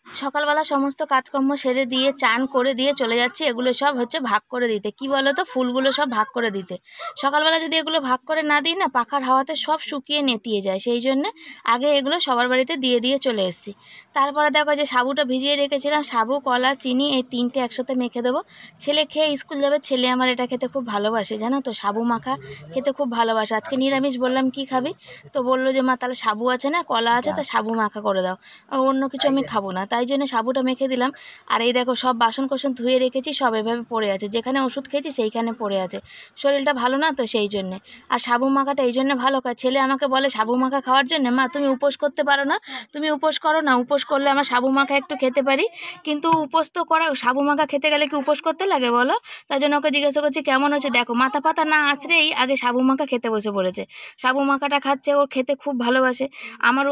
সকালবেলা সমস্ত কাজকর্ম সেরে দিয়ে চান করে দিয়ে চলে যাচ্ছি এগুলো সব হচ্ছে ভাগ করে দিতে। কি বলো তো, ফুলগুলো সব ভাগ করে দিতে। সকালবেলা যদি এগুলো ভাগ করে না দিই না, পাখার হাওয়াতে সব শুকিয়ে নেতিয়ে যায়, সেই জন্যে আগে এগুলো সবার বাড়িতে দিয়ে দিয়ে চলে এসেছি। তারপরে দেখো যে সাবুটা ভিজিয়ে রেখেছিলাম, সাবু কলা চিনি এই তিনটে একসাথে মেখে দেবো। ছেলে খেয়ে স্কুল যাবে, ছেলে আমার এটা খেতে খুব ভালোবাসে জানো তো, সাবু মাখা খেতে খুব ভালোবাসে। আজকে নিরামিষ, বললাম কি খাবি, তো বললো যে মা তাহলে সাবু আছে না, কলা আছে, তা সাবু মাখা করে দাও, আর অন্য কিছু আমি খাবো না। তাই জন্য সাবুটা মেখে দিলাম। আর এই দেখো সব বাসন কোসন ধুয়ে রেখেছি, সব এভাবে পড়ে আছে, যেখানে ওষুধ খেয়েছি সেইখানে পড়ে আছে, শরীরটা ভালো না তো সেই জন্যে। আর সাবু মাখাটা এই জন্য ভালো খায়, ছেলে আমাকে বলে সাবু মাখা খাওয়ার জন্য, মা তুমি উপোস করতে পারো না, তুমি উপোস করো না, উপোস করলে আমার সাবু মাখা একটু খেতে পারি। কিন্তু উপোস তো করা, সাবু মাখা খেতে গেলে কি উপোস করতে লাগে বলো? তাই জন্য ওকে জিজ্ঞাসা করছি কেমন হচ্ছে, দেখো মাথা পাতা না আছড়েই আগে সাবু মাখা খেতে বসে পড়েছে, সাবু মাখাটা খাচ্ছে, ওর খেতে খুব ভালোবাসে।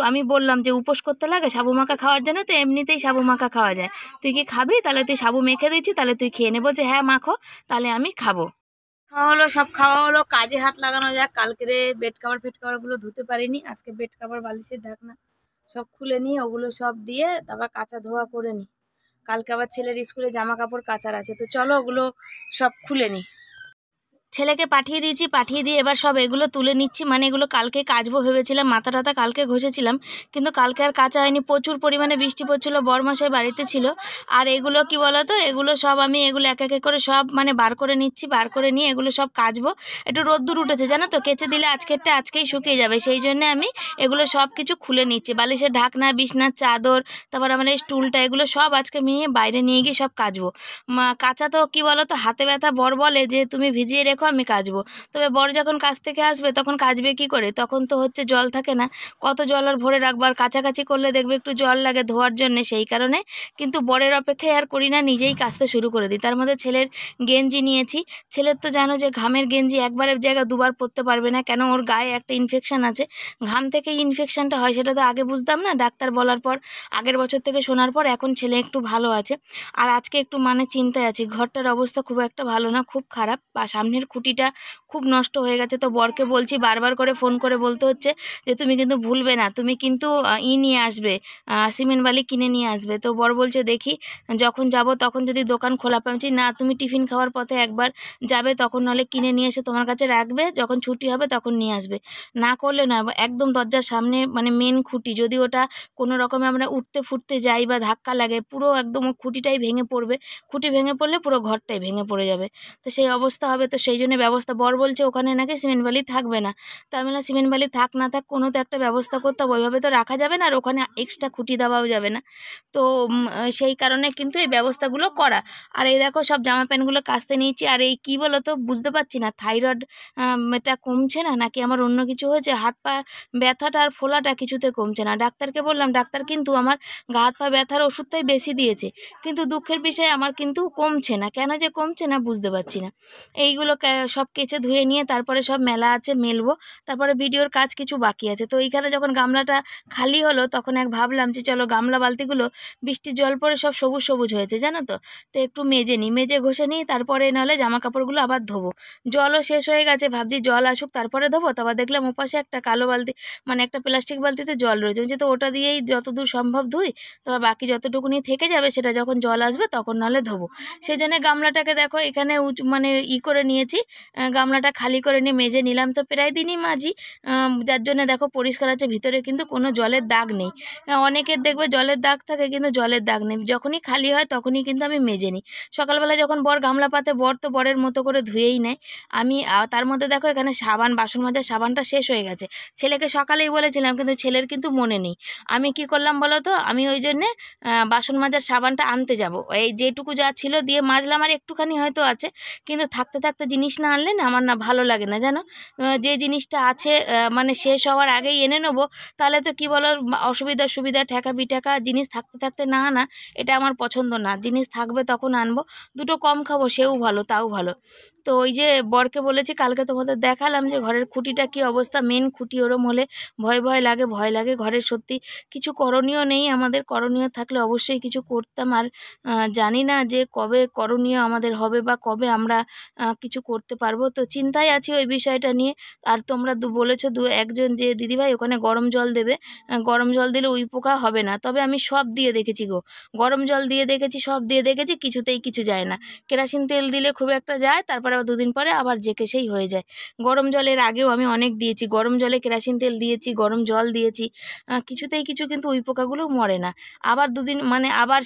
আমি বললাম যে উপোস করতে লাগে সাবু মাখা খাওয়ার জন্য, তো এমনিতেই সাবু মাখা খাওয়া যায়, তুই কি খাবি, তাহলে তুই সাবু মেখে দিচ্ছি, তাহলে তুই খেয়ে নে। বলছে হ্যাঁ মাখো, তাহলে আমি খাবো। খাওয়া হলো, সব খাওয়া হলো, কাজে হাত লাগানো যাক। কালকে বেড কাভার ফেড কাভার গুলো ধুতে পারিনি, আজকে বেড কাভার বালিশের ঢাকনা সব খুলে নিয়ে ওগুলো সব দিয়ে তারপর কাঁচা ধোয়া করে নি। কালকে আবার ছেলের স্কুলে জামা কাপড় কাচার আছে, তো চলো ওগুলো সব খুলে নি। ছেলেকে পাঠিয়ে দিয়েছি, পাঠিয়ে দিয়ে এবার সব এগুলো তুলে নিচ্ছি, মানে এগুলো কালকে কাচবো ভেবেছিলাম, মাথা টাথা কালকে ঘষেছিলাম, কিন্তু কালকে আর কাচা হয়নি, প্রচুর পরিমাণে বৃষ্টি পড়ছিল, বরমাসাই বাড়িতে ছিল। আর এগুলো কি বলতো, এগুলো সব আমি এগুলো এক এক করে সব মানে বার করে নিচ্ছি, বার করে নিয়ে এগুলো সব কাচবো। একটু রোদ্দুর উঠেছে জানো তো, কেচে দিলে আজকেরটা আজকেই শুকিয়ে যাবে, সেই জন্যে আমি এগুলো সব কিছু খুলে নিচ্ছি, বালিশের ঢাকনা, বিছনার চাদর, তারপর আমার এই স্টুলটা, এগুলো সব আজকে নিয়ে বাইরে নিয়ে গিয়ে সব কাচবো। কাচা তো কি বলতো, হাতে ব্যথা, বর বলে যে তুমি ভিজিয়ে রেখো আমি কাচবো, তবে বর যখন কাজ থেকে আসবে তখন কাচবে কি করে, তখন তো হচ্ছে জল থাকে না, কত জল আর ভরে রাখবো, আর কাছাকাছি করলে দেখবে একটু জল লাগে ধোয়ার জন্য, সেই কারণে কিন্তু বরের অপেক্ষায় আর করি না, নিজেই কাচতে শুরু করে দিই। তার মধ্যে ছেলের গেঞ্জি নিয়েছি, ছেলের তো জানো যে ঘামের গেঞ্জি একবারের জায়গায় দুবার পরতে পারবে না, কেন ওর গায়ে একটা ইনফেকশন আছে, ঘাম থেকে ইনফেকশনটা হয়, সেটা তো আগে বুঝতাম না, ডাক্তার বলার পর আগের বছর থেকে শোনার পর এখন ছেলে একটু ভালো আছে। আর আজকে একটু মানে চিন্তায় আছি, ঘরটার অবস্থা খুব একটা ভালো না, খুব খারাপ, বা সামনের খুঁটিটা খুব নষ্ট হয়ে গেছে, তো বরকে বলছি, বারবার করে ফোন করে বলতে হচ্ছে যে তুমি কিন্তু ভুলবে না, তুমি কিন্তু নিয়ে আসবে, সিমেন্ট বালি কিনে নিয়ে আসবে। তো বর বলছে দেখি যখন যাব তখন যদি দোকান খোলা পাচ্ছি, না তুমি টিফিন খাওয়ার পথে একবার যাবে, তখন নাহলে কিনে নিয়ে এসে তোমার কাছে রাখবে, যখন ছুটি হবে তখন নিয়ে আসবে, না করলে না, একদম দরজার সামনে মানে মেন খুঁটি, যদি ওটা কোনো রকমে আমরা উঠতে ফুটতে যাই বা ধাক্কা লাগে, পুরো একদম খুঁটিটাই ভেঙে পড়বে, খুঁটি ভেঙে পড়লে পুরো ঘরটাই ভেঙে পড়ে যাবে, তো সেই অবস্থা হবে, তো সেই জন্য ব্যবস্থা, বর বলছে ওখানে নাকি সিমেন্ট বালি থাকবে না, তো আমি না সিমেন্ট বালি থাক না থাক কোনো তো একটা ব্যবস্থা করতে হবে, ওইভাবে তো রাখা যাবে না, আর ওখানে এক্সট্রা খুঁটি দেওয়াও যাবে না, তো সেই কারণে কিন্তু এই ব্যবস্থাগুলো করা। আর এই দেখো সব জামা প্যান্টগুলো কাচতে নিয়েছি, আর এই কী বলো তো বুঝতে পারছি না, থাইরয়েড এটা কমছে না নাকি আমার অন্য কিছু হয়েছে, হাত পা ব্যথাটা আর ফোলাটা কিছুতে কমছে না, ডাক্তারকে বললাম, ডাক্তার কিন্তু আমার গা হাত পা ব্যথার ওষুধটাই বেশি দিয়েছে, কিন্তু দুঃখের বিষয় আমার কিন্তু কমছে না, কেন যে কমছে না বুঝতে পারছি না। এইগুলো সব কেচে ধুয়ে নিয়ে তারপরে সব মেলা আছে মেলবো, তারপরে ভিডিওর কাজ কিছু বাকি আছে, তো এইখানে যখন গামলাটা খালি হলো তখন ভাবলাম যে চলো গামলা বালতিগুলো বৃষ্টির জল পড়ে সব সবুজ সবুজ হয়েছে জানো তো, তো একটু মেজে নিই, মেজে ঘষে নিই, তারপরে নাহলে জামা কাপড়গুলো আবার ধোবো, জলও শেষ হয়ে গেছে, ভাবছি জল আসুক তারপরে ধোবো, তারপর দেখলাম ওপাশে একটা কালো বালতি, মানে একটা প্লাস্টিক বালতিতে জল রয়েছে, বলছি তো ওটা দিয়েই যতদূর সম্ভব ধুই, তারপর বাকি যতটুকুনি থেকে যাবে সেটা যখন জল আসবে তখন নাহলে ধোবো, সেই জন্য গামলাটাকে দেখো এখানে মানে করে নিয়েছি, গামলাটা খালি করে নিয়ে মেজে নিলাম, তো প্রায় দিনই মাজি, যার জন্য দেখো পরিষ্কার আছে, ভিতরে কিন্তু কোনো জলের দাগ নেই, অনেকের দেখবে জলের দাগ থাকে কিন্তু জলের দাগ নেই, যখনই খালি হয় তখনই কিন্তু আমি মেজে নিই, সকালবেলা যখন বর গামলা পাতে বর তো বরের মতো করে ধুয়েই নেয়, আমি তার মধ্যে দেখো এখানে সাবান, বাসন মাজার সাবানটা শেষ হয়ে গেছে, ছেলেকে সকালেই বলেছিলাম কিন্তু ছেলের কিন্তু মনে নেই, আমি কি করলাম বলো তো, আমি ওই জন্যে বাসন মাজার সাবানটা আনতে যাব, এই যেটুকু যা ছিল দিয়ে মাজলাম, আর একটুখানি হয়তো আছে, কিন্তু থাকতে থাকতে জিনিস না আনলে না আমার না ভালো লাগে না জানো, যে জিনিসটা আছে মানে শেষ হওয়ার আগেই এনে নেবো, তাহলে তো কি বলো অসুবিধা সুবিধা ঠেকা বিঠেকা জিনিস থাকতে থাকতে না আনা, এটা আমার পছন্দ না, জিনিস থাকবে তখন আনবো, দুটো কম খাবো সেও ভালো তাও ভালো। তো ওই যে বরকে বলেছি কালকে তোমাদের দেখালাম যে ঘরের খুঁটিটা কি অবস্থা, মেন খুঁটি ওরম হলে ভয় ভয় লাগে, ভয় লাগে, ঘরের সত্যি কিছু করণীয় নেই আমাদের, করণীয় থাকলে অবশ্যই কিছু করতাম, আর জানি না যে কবে করণীয় আমাদের হবে বা কবে আমরা কিছু করতে পারবো, তো চিন্তায় আছি ওই বিষয়টা নিয়ে। আর তোমরা বলেছো একজন যে দিদিভাই ওখানে গরম জল দেবে, গরম জল দিলে উই পোকা হবে না। তবে আমি সব দিয়ে দেখেছি গো, গরম জল দিয়ে দেখেছি, সব দিয়ে দেখেছি, কিছুতেই কিছু যায় না। কেরোসিন তেল দিলে খুব একটা যায়, তারপরে আবার 2 দিন পরে আবার যেকে সেই হয়ে যায়। গরম জলের আগেও আমি অনেক দিয়েছি, গরম জলে কেরোসিন তেল দিয়েছি, গরম জল দিয়েছি, কিছুতেই কিছু কিন্তু উই পোকাগুলো মরে না। আবার 2 দিন মানে আবার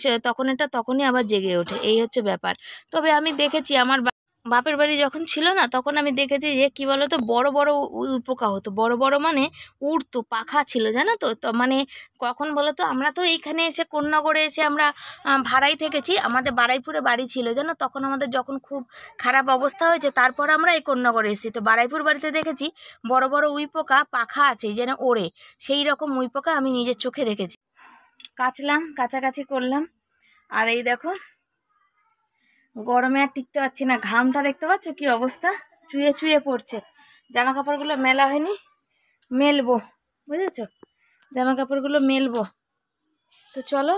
তখনই আবার জেগে ওঠে, এই হচ্ছে ব্যাপার। তবে আমি দেখেছি আমার বাপের বাড়ি যখন ছিল না, তখন আমি দেখেছি যে কী বলো তো, বড় বড় পোকা হতো, বড় বড় মানে উড়তো, পাখা ছিল জানো তো। তো মানে কখন বলো তো, আমরা তো এইখানে এসে কোন্নগরে এসে আমরা ভাড়াই থেকেছি, আমাদের বারুইপুরে বাড়ি ছিল জানো, তখন আমাদের যখন খুব খারাপ অবস্থা হয়েছে তারপর আমরা এই কোন্নগরে এসেছি। তো বারুইপুর বাড়িতে দেখেছি বড় বড় উই পোকা, পাখা আছে যেন ওড়ে, সেই রকম উই পোকা আমি নিজের চোখে দেখেছি। কাচলাম, কাছাকাছি করলাম, আর এই দেখো গরমে আর টিকতে পারছি না, ঘামটা দেখতে পাচ্ছ কি অবস্থা, চুয়ে চুয়ে পড়ছে। জামা কাপড়গুলো মেলা হয়নি, মেলবো, বুঝেছো, জামা কাপড়গুলো মেলবো। তো চলো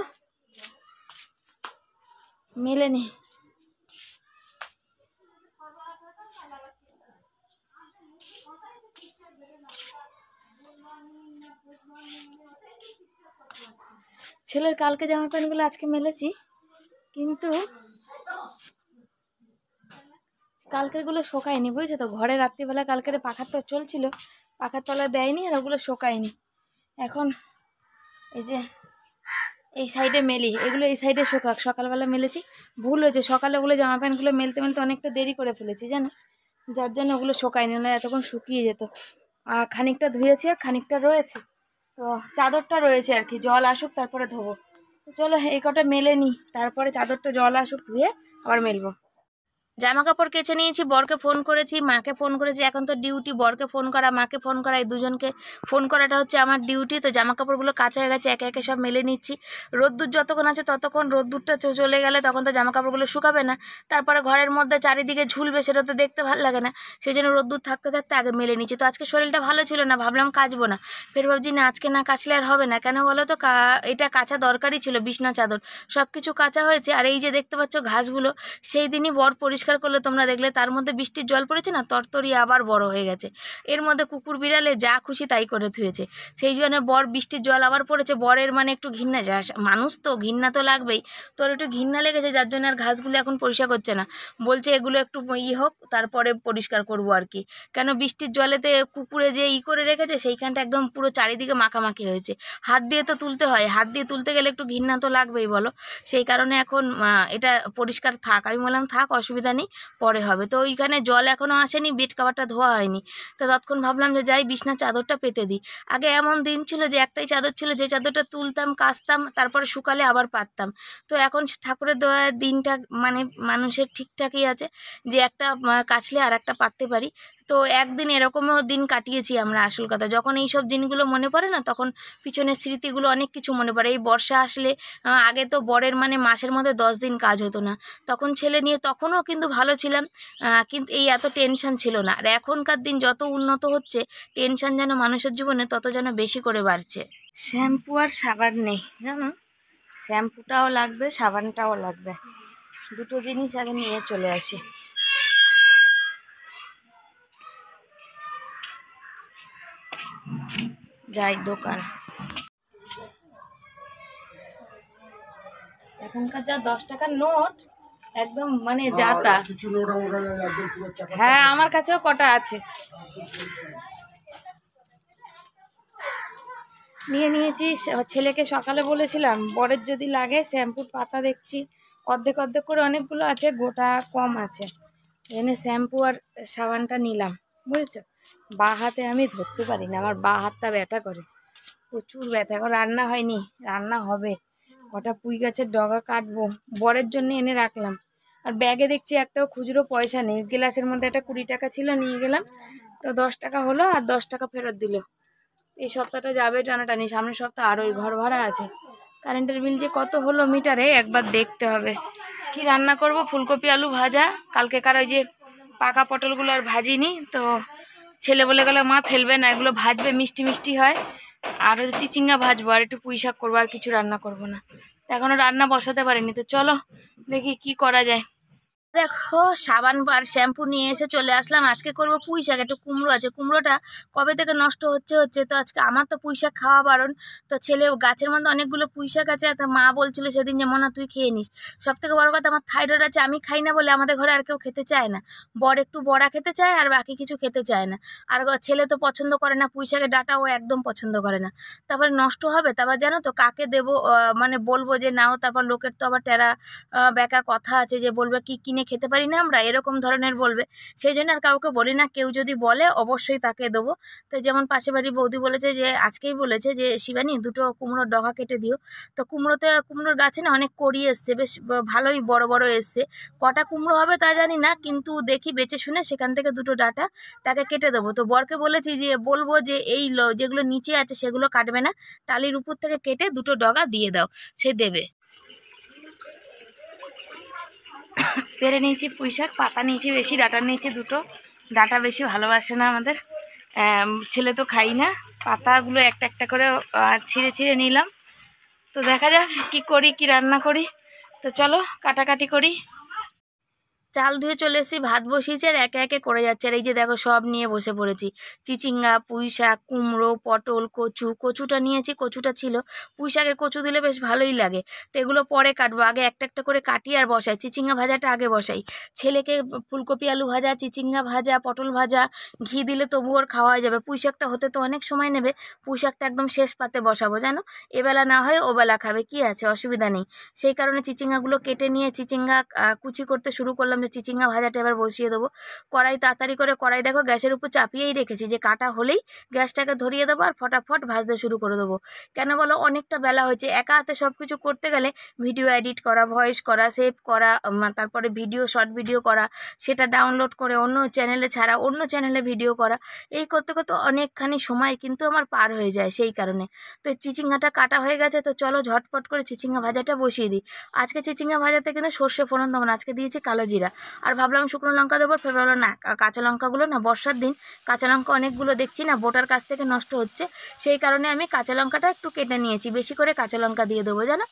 মেলে নি। ছেলের কালকে জামা প্যান্টগুলো আজকে মেলেছি, কিন্তু কালকেরগুলো শোকায়নি, বুঝছো তো। ঘরে রাত্রিবেলা কালকের পাখার তো চলছিল, পাখার তলা দেয়নি, আর ওগুলো শোকায়নি। এখন এই যে এই সাইডে মেলি, এগুলো এই সাইডে শোকাক, সকালবেলা মেলেছি, ভুল হয়েছে, সকালে ওগুলো জামা প্যান্টগুলো মেলতে মেলতে অনেকটা দেরি করে ফেলেছি জানো, যার জন্য ওগুলো শোকায়নি, না এতক্ষণ শুকিয়ে যেত। আর খানিকটা ধুয়েছি আর খানিকটা রয়েছে, তো চাদরটা রয়েছে আর কি, জল আসুক তারপরে ধোবো। তো চলো এই কটা মেলে নিই, তারপরে চাদরটা জল আসুক ধুয়ে আবার মেলবো। জামা কাপড় কেচে নিয়েছি, বরকে ফোন করেছি, মাকে ফোন করেছি, এখন তো ডিউটি, বরকে ফোন করা, মাকে ফোন করা, এই দুজনকে ফোন করাটা হচ্ছে আমার ডিউটি। তো জামা কাপড়গুলো কাঁচা হয়ে গেছে, একে একে সব মেলে নিচ্ছি। রোদ্দুর যতক্ষণ আছে ততক্ষণ, রোদ্দুরটা চলে গেলে তখন তো জামা কাপড়গুলো শুকাবে না, তারপরে ঘরের মধ্যে চারিদিকে ঝুলবে, সেটা তো দেখতে ভালো লাগে না, সেই জন্য রোদ্দুর থাকতে থাকতে আগে মেলে নিচ্ছি। তো আজকে শরীরটা ভালো ছিল না, ভাবলাম কাচবো না, ফের ভাবছি না আজকে না কাচলে আর হবে না, কেন বলো তো, এটা কাচা দরকারই ছিল, বিছনা চাদর সব কিছু কাচা হয়েছে। আর এই যে দেখতে পাচ্ছ ঘাসগুলো, সেই দিনই বর পরিষ্কার করলো, তোমরা দেখলে, তার মধ্যে বৃষ্টির জল পড়েছে না, তরতরি আবার বড় হয়ে গেছে, এর মধ্যে কুকুর বিড়ালে যা খুশি তাই করে ধুয়েছে, সেই জন্য বর বৃষ্টির জল আবার পড়েছে, বরের মানে একটু ঘৃণা, যা মানুষ তো ঘৃণা তো লাগবেই, তোর একটু ঘৃণা লেগেছে, যার জন্য আর ঘাসগুলো এখন পরিষ্কার করছে না, বলছে এগুলো একটু হোক তারপরে পরিষ্কার করবো আর কি। কেন বৃষ্টির জলেতে কুকুরে যে করে রেখেছে, সেইখানটা একদম পুরো চারিদিকে মাখামাখি হয়েছে, হাত দিয়ে তো তুলতে হয়, হাত দিয়ে তুলতে গেলে একটু ঘৃণা তো লাগবেই বলো, সেই কারণে এখন এটা পরিষ্কার থাক, আমি বললাম থাক অসুবিধা নেই, পরে হবে। তো ওইখানে জল এখনও আসেনি, বেড কাভারটা ধোয়া হয়নি, তো তৎক্ষণ ভাবলাম যে যাই বিছনার চাদরটা পেতে দিই। আগে এমন দিন ছিল যে একটাই চাদর ছিল, যে চাদরটা তুলতাম, কাচতাম, তারপরে শুকালে আবার পাততাম। তো এখন ঠাকুরের দয়ায় দিনটা মানে মানুষের ঠিকঠাকই আছে, যে একটা কাচলে আর একটা পাততে পারি। তো একদিন এরকমও দিন কাটিয়েছি আমরা, আসল কথা যখন এইসব দিনগুলো মনে পড়ে না, তখন পিছনের স্মৃতিগুলো অনেক কিছু মনে পড়ে। এই বর্ষা আসলে, আগে তো বরের মানে মাসের মধ্যে 10 দিন কাজ হতো না, তখন ছেলে নিয়ে তখনও কিন্তু ভালো ছিলাম, কিন্তু এই এত টেনশন ছিল না। আর এখনকার দিন যত উন্নত হচ্ছে, টেনশন যেন মানুষের জীবনে তত যেন বেশি করে বাড়ছে। শ্যাম্পু আর সাবান নেই জানো, শ্যাম্পুটাও লাগবে, সাবানটাও লাগবে, দুটো জিনিস আগে নিয়ে চলে আসি। যাই দোকান, এখনকার যা 10 টাকার নোট একদম মানে যা তা। হ্যাঁ আমার কাছেও কটা আছে, নিয়ে নিয়েছি। ছেলেকে সকালে বলেছিলাম বরের যদি লাগে শ্যাম্পুর পাতা, দেখছি অর্ধেক অর্ধেক করে অনেকগুলো আছে, গোটা কম আছে, এখানে শ্যাম্পু আর সাবানটা নিলাম, বুঝেছো। বা হাতে আমি ধরতে পারি না, আমার বা হাতটা ব্যথা করে, প্রচুর ব্যথা। এখন রান্না হয়নি, রান্না হবে, কটা পুঁই গাছের ডগা কাটবো, বরের জন্য এনে রাখলাম। আর ব্যাগে দেখছি একটাও খুচরো পয়সা নেই, গ্লাসের মধ্যে একটা 20 টাকা ছিল, নিয়ে গেলাম, তো 10 টাকা হলো, আর 10 টাকা ফেরত দিল। এই সপ্তাহটা যাবে টানাটানি, সামনের সপ্তাহ আরোই ঘর ভাড়া আছে, কারেন্টের বিল যে কত হলো মিটারে একবার দেখতে হবে। কি রান্না করব, ফুলকপি আলু ভাজা, কালকেকার ওই যে পাকা পটলগুলো আর ভাজিনি, তো ছেলে বলে গেল মা ফেলবে না, এগুলো ভাজবে, মিষ্টি মিষ্টি হয়, আর হচ্ছে চিচিঙ্গা ভাজবো, আর একটু পুঁই শাক করবো, আর কিছু রান্না করব না। এখনো রান্না বসাতে পারিনি, তো চলো দেখি কি করা যায়। দেখো সাবান আর শ্যাম্পু নিয়ে এসে চলে আসলাম। আজকে করবো পুঁই শাক, একটু কুমড়ো আছে, কুমড়োটা কবে থেকে নষ্ট হচ্ছে তো আজকে আমার তো পুঁই শাক খাওয়া বারণ। তো ছেলে গাছের মধ্যে অনেকগুলো পুঁই শাক আছে, তো মা বলছিল সেদিন যে মনা তুই খেয়ে নিস। সব থেকে বড় কথা আমার থাইরয়েড আছে, আমি খাই না বলে আমাদের ঘরে আর কেউ খেতে চায় না। বর একটু বড়া খেতে চায় আর বাকি কিছু খেতে চায় না। আর ছেলে তো পছন্দ করে না পুঁই শাকের ডাঁটা, ও একদম পছন্দ করে না। তারপরে নষ্ট হবে, তারপর জানো তো কাকে দেবো, মানে বলবো যে নাও, তারপর লোকের তো আবার টেরা বেকা কথা আছে যে বলবে কি কিনে খেতে পারি না আমরা, এরকম ধরনের বলবে। সেই জন্য আর কাউকে বলি না, কেউ যদি বলে অবশ্যই তাকে দেবো। তো যেমন পাশে বাড়ির বৌদি বলেছে যে আজকেই বলেছে যে শিবানী দুটো কুমড়োর ডগা কেটে দিও। তো কুমড়োর গাছে না অনেক কড়ি এসছে, বেশ ভালোই বড় বড় এসছে। কটা কুমড়ো হবে তা জানি না, কিন্তু দেখি বেছে শুনে সেখান থেকে দুটো ডাঁটা তাকে কেটে দেবো। তো বরকে বলেছি যে বলবো যে এই যেগুলো নিচে আছে সেগুলো কাটবে না, টালির উপর থেকে কেটে দুটো ডগা দিয়ে দাও, সে দেবে। পেরে নিয়েছি পুঁই শাক, পাতা নিয়েছি বেশি, ডাঁটা নিয়েছি দুটো। ডাঁটা বেশি ভালোবাসে না আমাদের ছেলে, তো খাই না। পাতাগুলো একটা একটা করে ছিঁড়ে ছিঁড়ে নিলাম। তো দেখা যাক কি করি, কি রান্না করি। তো চলো কাটাকাটি করি। চাল ধুয়ে চলে এসেছি, ভাত বসিয়েছি আর একে একে করে যাচ্ছে। আর এই যে দেখো সব নিয়ে বসে পড়েছি, চিচিঙ্গা, পুঁই শাক, কুমড়ো, পটল, কচুটা নিয়েছি, কচুটা ছিল। পুঁই শাকে কচু দিলে বেশ ভালোই লাগে। তো এগুলো পরে কাটবো, আগে একটা একটা করে কাটি আর বসাই। চিচিঙ্গা ভাজাটা আগে বসাই। ছেলেকে ফুলকপি আলু ভাজা, চিচিঙ্গা ভাজা, পটল ভাজা, ঘি দিলে তবু ওর খাওয়া যাবে। পুঁই শাকটা হতে তো অনেক সময় নেবে, পুঁই শাকটা একদম শেষ পাতে বসাবো জানো, এবেলা না হয় ওবেলা খাবে, কি আছে, অসুবিধা নেই। সেই কারণে চিচিঙ্গাগুলো কেটে নিয়ে চিচিঙ্গা কুচি করতে শুরু করলাম, যে চিচিঙ্গা ভাজাটা এবার বসিয়ে দেবো। কড়াই তাড়াতাড়ি করে, কড়াই দেখো গ্যাসের উপর চাপিয়েই রেখেছি, যে কাটা হলেই গ্যাসটাকে ধরিয়ে দেবো আর ফটাফট ভাজতে শুরু করে দেবো। কেন বলো, অনেকটা বেলা হয়েছে, একা হাতে সব কিছু করতে গেলে ভিডিও এডিট করা, ভয়েস করা, সেভ করা, তারপরে শর্ট ভিডিও করা, সেটা ডাউনলোড করে অন্য চ্যানেলে ছাড়া, অন্য চ্যানেলে ভিডিও করা, এই করতে করতে অনেকখানি সময় কিন্তু আমার পার হয়ে যায়। সেই কারণে তো চিচিঙ্গাটা কাটা হয়ে গেছে। তো চলো ঝটপট করে চিচিঙ্গা ভাজাটা বসিয়ে দিই। আজকে চিচিঙ্গা ভাজাতে কিন্তু সর্ষে ফোড়ন দেবো না, আজকে দিয়েছি কালো জিরা। আর ভাবলাম শুকনো লঙ্কা দেবো, ফের ভাবলাম না, কাঁচা লঙ্কাগুলো না, বর্ষার দিন কাঁচা লঙ্কা অনেকগুলো দেখছি না বোটার কাছ থেকে নষ্ট হচ্ছে, সেই কারণে আমি কাঁচা লঙ্কাটা একটু কেটে নিয়েছি। বেশি করে কাঁচা লঙ্কা দিয়ে দেবো জানো,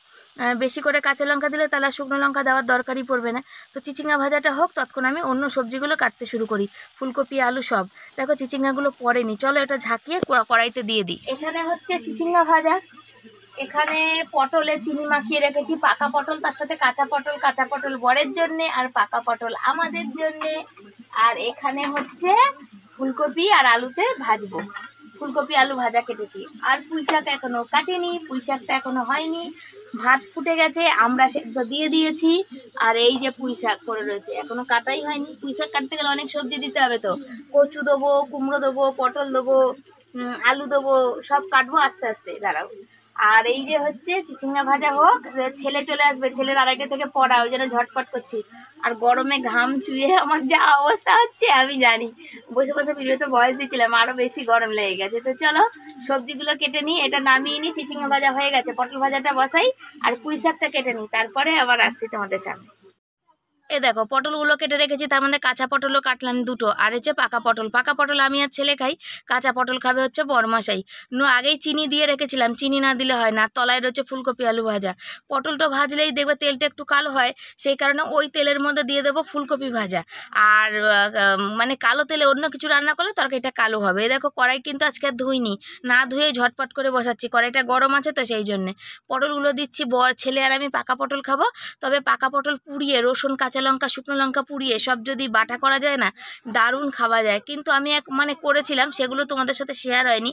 বেশি করে কাঁচা লঙ্কা দিলে তাহলে শুকনো লঙ্কা দেওয়ার দরকারই পড়বে না। তো চিচিঙ্গা ভাজাটা হোক, তৎক্ষণ আমি অন্য সবজিগুলো কাটতে শুরু করি, ফুলকপি, আলু সব। দেখো চিচিঙ্গাগুলো পড়েনি, চলো এটা ঝাঁকিয়ে কড়াইতে দিয়ে দিই। এখানে হচ্ছে চিচিঙ্গা ভাজা, এখানে পটলে চিনি মাখিয়ে রেখেছি, পাকা পটল, তার সাথে কাঁচা পটল বরের জন্যে আর পাকা পটল আমাদের জন্যে। আর এখানে হচ্ছে ফুলকপি আর আলুতে ভাজবো, ফুলকপি আলু ভাজা কেটেছি। আর পুঁই শাক এখনো কাটিনি, পুঁই শাকটা এখনো হয়নি। ভাত ফুটে গেছে, আমরা সেদ্ধ দিয়ে দিয়েছি। আর এই যে পুঁই শাক পড়ে রয়েছে, এখনো কাটাই হয়নি। পুঁই শাক কাটতে গেলে অনেক সবজি দিতে হবে, তো কচু দেবো, কুমড়ো দেবো, পটল দেবো, আলু দেবো, সব কাটবো আস্তে আস্তে, দাঁড়াও। আর এই যে হচ্ছে চিচিঙ্গা ভাজা হোক, ছেলে চলে আসবে, ছেলের আড়াইটে থেকে পড়া, ওই জন্য ঝটপট করছি। আর গরমে ঘাম চুয়ে আমার যা অবস্থা হচ্ছে আমি জানি, বসে বসে ভিডিওতে ভয়েস দিচ্ছিলাম, আরও বেশি গরম লেগে গেছে। তো চলো সবজিগুলো কেটে নিই, এটা নামিয়ে নিই, চিচিঙ্গা ভাজা হয়ে গেছে, পটল ভাজাটা বসাই আর পুঁই শাকটা কেটে নিই, তারপরে আবার আসছি তোমাদের সামনে। এ দেখো পটলগুলো কেটে রেখেছি, তার মধ্যে কাঁচা পটলও কাটলাম দুটো, আর হচ্ছে পাকা পটল আমি আর ছেলে খাই, কাঁচা পটল খাবে হচ্ছে বরমাসাই। আগেই চিনি দিয়ে রেখেছিলাম, চিনি না দিলে হয় না। তলায় রয়েছে ফুলকপি আলু ভাজা, পটলটা ভাজলেই দেখবে তেলটা একটু কালো হয়, সেই কারণে ওই তেলের মধ্যে দিয়ে দেবো ফুলকপি ভাজা। আর মানে কালো তেলে অন্য কিছু রান্না করলে তরকারিটা কালো হবে। এই দেখো কড়াই কিন্তু আজকে আর ধুইনি, না ধুয়েই ঝটপট করে বসাচ্ছি, কড়াইটা গরম আছে তো সেই জন্যে। পটলগুলো দিচ্ছি, ছেলে আর আমি পাকা পটল খাবো, তবে পাকা পটল পুড়িয়ে রসুন, কাঁচা লঙ্কা, শুকনো লঙ্কা পুড়িয়ে সব যদি বাটা করা যায় না, দারুণ খাওয়া যায়। কিন্তু আমি মানে করেছিলাম, সেগুলো তোমাদের সাথে শেয়ার হয়নি,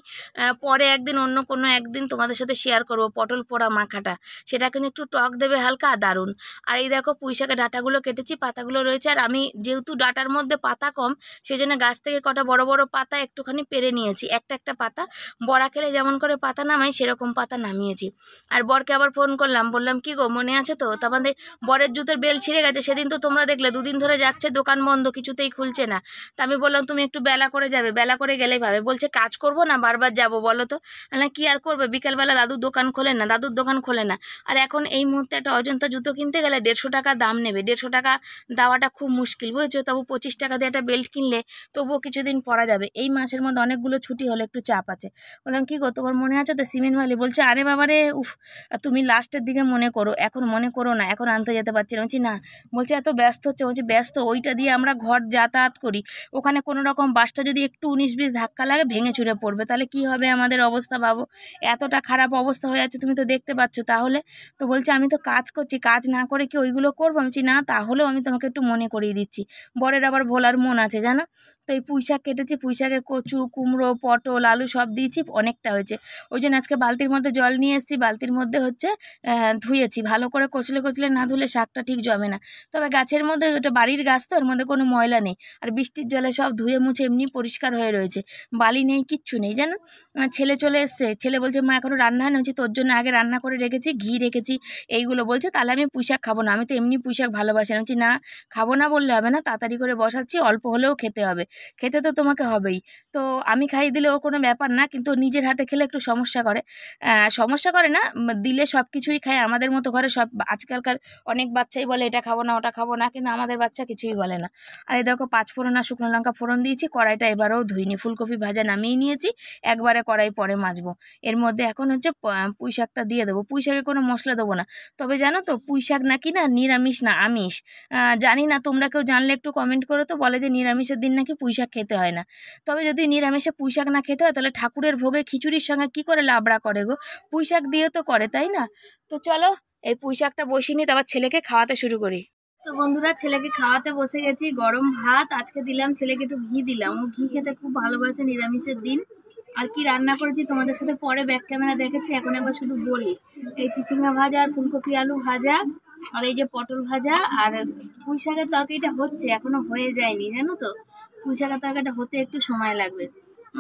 পরে একদিন, অন্য কোনো একদিন তোমাদের সাথে শেয়ার করব পটল পোড়া মাখাটা, সেটা কিন্তু একটু টক দেবে হালকা, দারুণ। আর এই দেখো পুঁই শাকের ডাঁটাগুলো কেটেছি, পাতাগুলো রয়েছে। আর আমি যেহেতু ডাঁটার মধ্যে পাতা কম, সেই জন্য গাছ থেকে কটা বড় বড় পাতা একটুখানি পেরে নিয়েছি, একটা পাতা, বড়া খেলে যেমন করে পাতা নামাই সেরকম পাতা নামিয়েছি। আর বরকে আবার ফোন করলাম, বললাম কি গো মনে আছে তো, তারপরে বরের জুতোর বেল ছিঁড়ে গেছে, সেদিন তো তোমরা দেখলে, দুদিন ধরে যাচ্ছে, দোকান বন্ধ, কিছুতেই খুলছে না। তা আমি বললাম তুমি একটু বেলা করে যাবে, বেলা করে গেলেই ভাবে, বলছে কাজ করবো না বারবার যাবো বলো তো। না কি আর করবে, বিকালবেলা দাদুর দোকান খোলে না, দাদুর দোকান খোলে না। আর এখন এই মুহূর্তে একটা অজন্তা জুতো কিনতে গেলে 150 টাকা দাম নেবে, 150 টাকা দেওয়াটা খুব মুশকিল বুঝেছো। তবু 25 টাকা দিয়ে একটা বেল্ট কিনলে তবুও কিছুদিন পরা যাবে। এই মাসের মধ্যে অনেকগুলো ছুটি হলে একটু চাপ আছে। বললাম কি গো তোমার মনে আছে তো সিমেন্ট বালি, বলছে আরে বাবারে উফ, তুমি লাস্টের দিকে মনে করো, এখন মনে করো না, এখন আনতে যেতে পারছি না। বলছি না, বলছে তো ব্যস্ত হচ্ছে, বলছি ব্যস্ত ওইটা দিয়ে আমরা ঘর যাতায়াত করি, ওখানে কোনো রকম বাসটা যদি একটু 19-20 ধাক্কা লাগে ভেঙে চুরে পড়বে, তাহলে কি হবে আমাদের অবস্থা ভাবো। এতটা খারাপ অবস্থা হয়ে যাচ্ছে, তুমি তো দেখতে পাচ্ছ। তাহলে তো বলছে আমি তো কাজ করছি, কাজ না করে কি ওইগুলো করবো? আমি বলছি না, তাহলেও আমি তোমাকে একটু মনে করিয়ে দিচ্ছি। বরের আবার ভোলার মন আছে জানো তো। এই পুঁই শাক কেটেছি, পুঁই শাকে কচু, কুমড়ো, পটল, আলু সব দিয়েছি, অনেকটা হয়েছে। ওই জন্য আজকে বালতির মধ্যে জল নিয়ে এসেছি, বালতির মধ্যে হচ্ছে ধুয়েছি। ভালো করে কচলে কচলে না ধুলে শাকটা ঠিক জমে না। তবে গাছের মধ্যে, ওটা বাড়ির গাছ তো, এর মধ্যে কোনো ময়লা নেই। আর বৃষ্টির জলে সব ধুয়ে মুছে এমনি পরিষ্কার হয়ে রয়েছে, বালি নেই, কিচ্ছু নেই জানো। ছেলে চলে এসছে, ছেলে বলছে মা এখনো রান্না হয়নি। হচ্ছে তোর জন্য আগে রান্না করে রেখেছি, ঘি রেখেছি, এইগুলো বলছে। তাহলে আমি পুঁই শাক খাবো না, আমি তো এমনি পুঁই শাক ভালোবাসি। আমি বলছি না, খাবো না বললে হবে না, তাড়াতাড়ি করে বসাচ্ছি, অল্প হলেও খেতে হবে, খেতে তো তোমাকে হবেই। তো আমি খাইয়ে দিলে ওর কোনো ব্যাপার না, কিন্তু নিজের হাতে খেলে একটু সমস্যা করে। সমস্যা করে না, দিলে সব কিছুই খায় আমাদের মতো। ঘরে সব আজকালকার অনেক বাচ্চাই বলে এটা খাবো না, ওটা খাবো না, কিন্তু আমাদের বাচ্চা কিছুই বলে না। আর এই দেখো 5 ফোড়ন আর শুকনো লঙ্কা ফোড়ন দিয়েছি, কড়াইটা এবারেও ধুইনি। ফুলকপি ভাজা নামিয়ে নিয়েছি, একবারে কড়াই পরে মাজবো। এর মধ্যে এখন হচ্ছে পুঁই শাকটা দিয়ে দেবো। পুঁই শাকে কোনো মশলা দেবো না। তবে জানো তো পুঁই শাক নাকি না নিরামিষ না আমিষ, জানি না, তোমরা কেউ জানলে একটু কমেন্ট করো তো। বলে যে নিরামিষের দিন নাকি পুঁই শাক খেতে হয় না। তবে যদি নিরামিষে পুঁই শাক না খেতে হয়, তাহলে ঠাকুরের ভোগে খিচুড়ির সঙ্গে কি করে লাবড়া করে গো? পুঁই শাক দিয়ে তো করে, তাই না? তো চলো এই পুঁই শাকটা বসিয়ে নিই, তারপর ছেলেকে খাওয়াতে শুরু করি। তো বন্ধুরা, ছেলেকে খাওয়াতে বসে গেছি। গরম ভাত আজকে দিলাম, ছেলেকে একটু ঘি দিলাম, ও ঘি খেতে খুব ভালোবাসে নিরামিষের দিন। আর কি রান্না করেছি তোমাদের সাথে পরে ব্যাক ক্যামেরা দেখেছি, এখন একবার শুধু বলি। এই চিচিঙ্গা ভাজা আর ফুলকপি আলু ভাজা, আর এই যে পটল ভাজা, আর পুঁই শাকের তরকারিটা হচ্ছে, এখনো হয়ে যায়নি জানো তো। পুঁই শাকের তরকারিটা হতে একটু সময় লাগবে।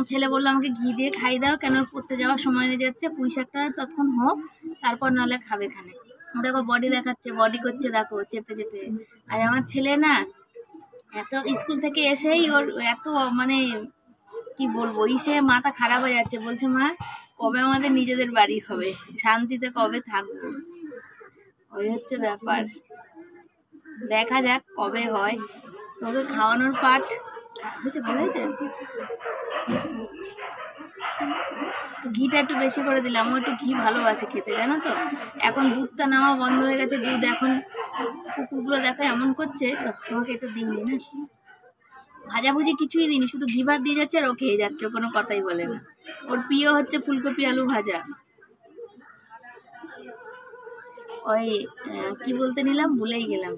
ছেলে বললো আমাকে ঘি দিয়ে খাই দাও, কেন পড়তে যাওয়ার সময় হয়ে যাচ্ছে, পুঁই শাকটা ততক্ষণ হোক, তারপর নাহলে খাবে এখানে। দেখো বডি দেখাচ্ছে, বডি করছে দেখো চেপে চেপে। আর আমার ছেলে না এত স্কুল থেকে এসেই ওর এত মানে কি বলবো, ইসে মাথা খারাপ হয়ে যাচ্ছে। বলছে মা কবে আমাদের নিজেদের বাড়ি হবে, শান্তিতে কবে থাকবো, ওই হচ্ছে ব্যাপার। দেখা যাক কবে হয়। তবে খাওয়ানোর পাট হয়েছে, ভালো হয়েছে। ঘিটা একটু বেশি করে দিলাম, ও একটু ঘি ভালোবাসে খেতে জানো তো। এখন দুধটা নেওয়া বন্ধ হয়ে গেছে, দুধ এখন কুকুরগুলো দেখো এমন করছে। তোমাকে এটা দিইনি না, ভাজাভুজি কিছুই দিইনি, শুধু ঘি ভাত দিয়ে যাচ্ছে আর ও খেয়ে যাচ্ছে, কোনো কথাই বলে না। ওর প্রিয় হচ্ছে ফুলকপি আলু ভাজা। ওই কি বলতে নিলাম, ভুলেই গেলাম।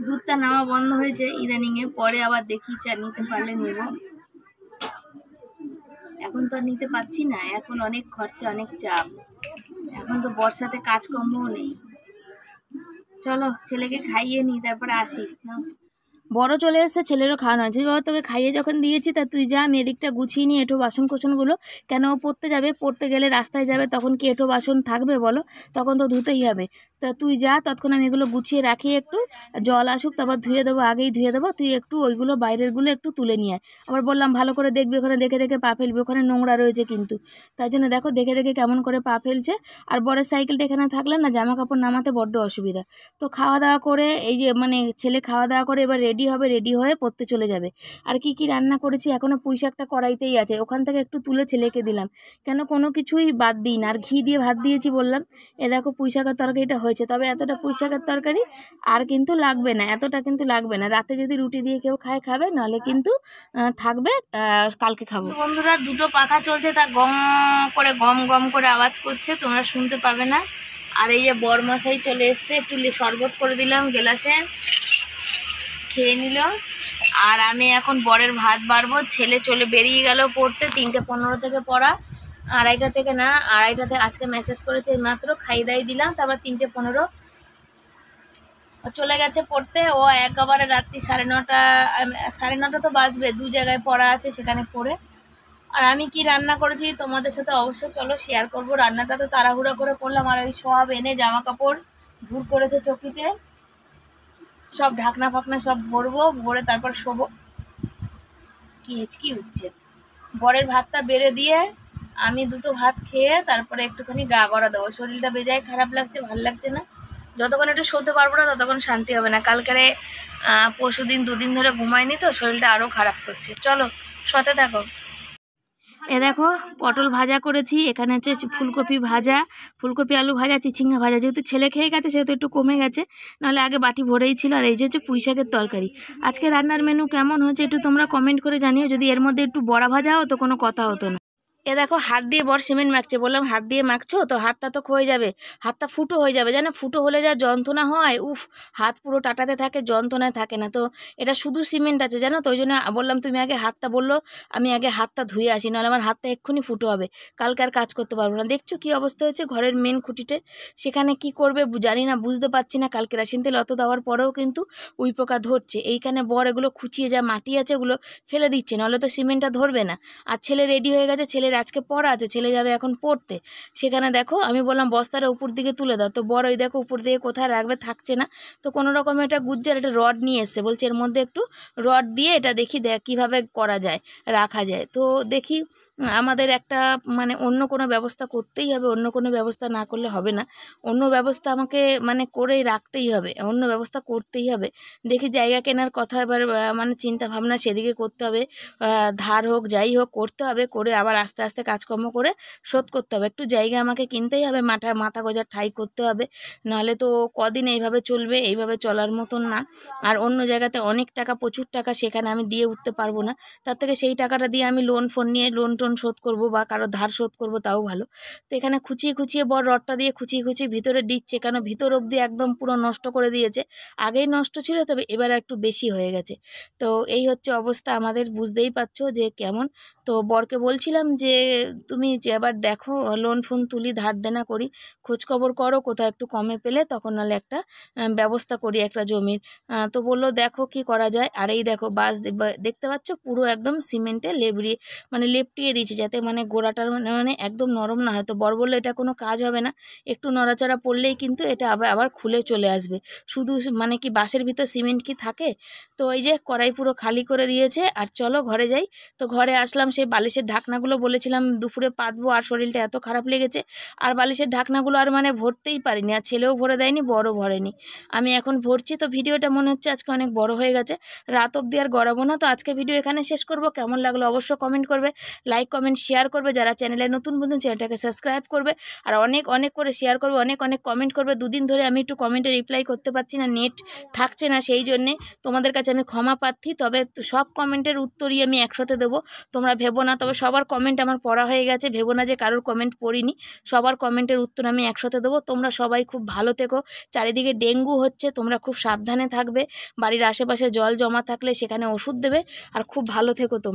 দুধটা নেওয়া বন্ধ হয়েছে ইদানিংয়ে, পরে আবার দেখি চা নিতে পারলে নেব। এখন তো আর নিতে পারছি না, এখন অনেক খরচা, অনেক চাপ। এখন তো বর্ষাতে কাজকর্মও নেই। চলো ছেলেকে খাইয়ে নিই, তারপরে আসি। বড় চলে এসেছে, ছেলেরও খাওয়ানো হয়েছে। বাবা তোকে খাইয়ে যখন দিয়েছি, তা তুই যা, আমি এদিকটা গুছিয়ে নিই এঁটো বাসন কোসনগুলো। কেন ও পড়তে যাবে, পড়তে গেলে রাস্তায় যাবে, তখন কি এঁটো বাসন থাকবে বলো? তখন তো ধুতেই হবে। তা তুই যা, ততক্ষণ আমি এগুলো গুছিয়ে রাখি, একটু জল আসুক তারপর ধুয়ে দেবো, আগেই ধুয়ে দেবো। তুই একটু ওইগুলো বাইরেরগুলো একটু তুলে নিয়ে আয়। আবার বললাম ভালো করে দেখবি, ওখানে দেখে দেখে পা ফেলবি, ওখানে নোংরা রয়েছে কিন্তু। তাই জন্য দেখো দেখে দেখে কেমন করে পা ফেলছে। আর বড়ের সাইকেলটা এখানে থাকলে না জামা কাপড় নামাতে বড্ড অসুবিধা। তো খাওয়া দাওয়া করে এই যে মানে ছেলে খাওয়া দাওয়া করে এবার রেডি হবে, রেডি হয়ে পড়তে চলে যাবে। আর কি কি রান্না করেছি, এখনো পুঁই শাকটা কড়াইতেই আছে, ওখান থেকে একটু তুলে ছেলেকে দিলাম, কেন কোনো কিছুই বাদ দিই না। আর ঘি দিয়ে ভাত দিয়েছি বললাম। এ দেখো পুঁই শাকের তরকারিটা হয়েছে, তবে এতটা পুঁই শাকের তরকারি আর কিন্তু লাগবে না, এতটা কিন্তু লাগবে না। রাতে যদি রুটি দিয়ে কেউ খায় খাবে, নাহলে কিন্তু থাকবে, কালকে খাবো। বন্ধুরা দুটো পাখা চলছে, তা গম করে গম গম করে আওয়াজ করছে, তোমরা শুনতে পাবে না। আর এই যে বরমশাই চলে এসছে, একটু শরবত করে দিলাম গ্লাসে, খেয়ে নিল। আর আমি এখন বরের ভাত বাড়বো। ছেলে চলে বেরিয়ে গেল পড়তে, 3:15 থেকে পড়া, 2:30 থেকে না, 2:30 আজকে মেসেজ করেছে এই মাত্র, খাইয়ে দাইয়ে দিলাম, তারপর 3:15 চলে গেছে পড়তে। ও একেবারে রাত্রি 9:30 তো বাজবে, 2 জায়গায় পড়া আছে, সেখানে পড়ে। আর আমি কি রান্না করেছি তোমাদের সাথে অবশ্যই চলো শেয়ার করব। রান্নাটা তো তাড়াহুড়া করে করলাম, আর ওই সব এনে জামা কাপড় ভুর করেছে চকিতে, সব ঢাকনা ফাকনা সব ভরবো, ভরে তারপর শোবো। কি হেঁচকি উঠছে। বরের ভাতটা বেড়ে দিয়ে আমি দুটো ভাত খেয়ে তারপরে একটুখানি গা গড়া দেবো। শরীরটা বেজায় খারাপ লাগছে, ভাল লাগছে না। যতক্ষণ একটু শোতে পারবো না ততক্ষণ শান্তি হবে না। কালকেরে পরশুদিন 2 দিন ধরে ঘুমায়নি তো, শরীরটা আরও খারাপ করছে। চলো শোতে থাকো। এ দেখো পটল ভাজা করেছি, এখানে হচ্ছে ফুলকপি ভাজা, ফুলকপি আলু ভাজা, চিচিঙ্গা ভাজা। যেহেতু ছেলে খেয়ে গেছে সেহেতু একটু কমে গেছে, নাহলে আগে বাটি ভরেই ছিল। আর এই যে হচ্ছে পুঁই শাকের তরকারি। আজকে রান্নার মেনু কেমন হয়েছে একটু তোমরা কমেন্ট করে জানিও। যদি এর মধ্যে একটু বড়া ভাজা হতো কোনো কথা হতো না। এ দেখো হাত দিয়ে বর সিমেন্ট মাখছে, বললাম হাত দিয়ে মাখছো তো হাতটা তো ক্ষয়ে যাবে, হাতটা ফুটো হয়ে যাবে, জানো ফুটো হলে যা যন্ত্রণা হয়, উফ, হাত পুরো টাটাতে থাকে, যন্ত্রণায় থাকে না। তো এটা শুধু সিমেন্ট আছে জানো, তো ওই জন্য বললাম তুমি আগে হাতটা, বললো আমি আগে হাতটা ধুয়ে আসি, নাহলে আমার হাতটা এক্ষুনি ফুটো হবে, কালকে আর কাজ করতে পারবো না। দেখছো কি অবস্থা হয়েছে ঘরের মেন খুঁটিতে, সেখানে কি করবে জানি না, বুঝতে পারছি না। কালকে রাসিন তেল অত দেওয়ার পরেও কিন্তু উই পোকা ধরছে। এইখানে বর এগুলো খুঁচিয়ে যা মাটি আছে ওগুলো ফেলে দিচ্ছে, নাহলে তো সিমেন্টটা ধরবে না। আর ছেলে রেডি হয়ে গেছে, ছেলের আজকে পড়া আছে, ছেলে যাবে এখন পড়তে। সেখানে দেখো আমি বললাম বস্তাটা উপর দিকে তুলে দাও, তো বড় ওই দেখো উপর দিকে কোথায় রাখবে, থাকছে না। তো কোনো রকম একটা গুজ্জার একটা রড নিয়ে এসছে, বলছে এর মধ্যে একটু রড দিয়ে এটা দেখি কীভাবে করা যায়, রাখা যায়। তো দেখি আমাদের একটা মানে অন্য কোনো ব্যবস্থা করতেই হবে, অন্য কোনো ব্যবস্থা না করলে হবে না। অন্য ব্যবস্থা আমাকে মানে করেই রাখতেই হবে, অন্য ব্যবস্থা করতেই হবে। দেখি জায়গা কেনার কথা এবার মানে চিন্তা ভাবনা সেদিকে করতে হবে, ধার হোক যাই হোক করতে হবে, করে আবার আস্তে আস্তে কাজকর্ম করে শোধ করতে হবে। একটু জায়গা আমাকে কিনতেই হবে, মাথা গোঁজার ঠাঁই করতে হবে, নাহলে তো কদিন এইভাবে চলবে, এইভাবে চলার মতন না। আর অন্য জায়গাতে অনেক টাকা, প্রচুর টাকা, সেখানে আমি দিয়ে উঠতে পারবো না। তার থেকে সেই টাকাটা দিয়ে আমি লোন ফোন নিয়ে লোন টোন শোধ করবো বা কারো ধার শোধ করবো, তাও ভালো। তো এখানে খুঁচিয়ে খুঁচিয়ে বড় রডটা দিয়ে খুঁচিয়ে খুঁচিয়ে ভিতরে দিচ্ছে, কেন ভিতর অবধি একদম পুরো নষ্ট করে দিয়েছে। আগেই নষ্ট ছিল, তবে এবার একটু বেশি হয়ে গেছে। তো এই হচ্ছে অবস্থা আমাদের, বুঝতেই পারছো যে কেমন। তো বরকে বলছিলাম যে তুমি যে এবার দেখো লোন ফোন তুলি, ধার দেনা করি, খোঁজখবর করো কোথাও একটু কমে পেলে, তখন নাহলে একটা ব্যবস্থা করি একটা জমির। তো বললো দেখো কি করা যায়। আর এই দেখো বাস দেখতে পাচ্ছ পুরো একদম সিমেন্টে লেবড়িয়ে মানে লেপটিয়ে দিয়েছি, যাতে মানে গোড়াটার মানে একদম নরম না হয়। তো বর বললো এটা কোনো কাজ হবে না, একটু নড়াচড়া পড়লেই কিন্তু এটা আবার খুলে চলে আসবে। শুধু মানে কি বাসের ভিতর সিমেন্ট কি থাকে। তো এই যে কড়াই পুরো খালি করে দিয়েছে। আর চলো ঘরে যাই। তো ঘরে আসলাম, সেই বালিশের ঢাকনাগুলো বলেছিলাম দুপুরে পাতবো, আর শরীরটা এত খারাপ লেগেছে, আর বালিশের ঢাকনাগুলো আর মানে ভরতেই পারিনি, আর ছেলেও ভরে দেয়নি, বড় ভরেনি, আমি এখন ভরছি। তো ভিডিওটা মনে হচ্ছে আজকে অনেক বড় হয়ে গেছে, রাত অবধি আর গড়াবো না। তো আজকে ভিডিও এখানে শেষ করব। কেমন লাগলো অবশ্য কমেন্ট করবে, লাইক কমেন্ট শেয়ার করবে, যারা চ্যানেলে নতুন বন্ধু চ্যানেলটাকে সাবস্ক্রাইব করবে, আর অনেক অনেক করে শেয়ার করবে, অনেক অনেক কমেন্ট করবে। দুদিন ধরে আমি একটু কমেন্টে রিপ্লাই করতে পারছি না, নেট থাকছে না, সেই জন্যে তোমাদের কাছে আমি ক্ষমা প্রার্থী। তবে সব কমেন্টের উত্তরই আমি একসাথে দেবো, তোমরা ভেবো না। তবে সবার কমেন্ট আমার পড়া হয়ে গেছে, ভেবো না যে কারোর কমেন্ট পড়িনি, সবার কমেন্টের উত্তর আমি একসাথে দেবো। তোমরা সবাই খুব ভালো থেকো, চারিদিকে ডেঙ্গু হচ্ছে, তোমরা খুব সাবধানে থাকবে, বাড়ির আশেপাশে জল জমা থাকলে সেখানে ওষুধ দেবে, আর খুব ভালো থেকো তোমরা।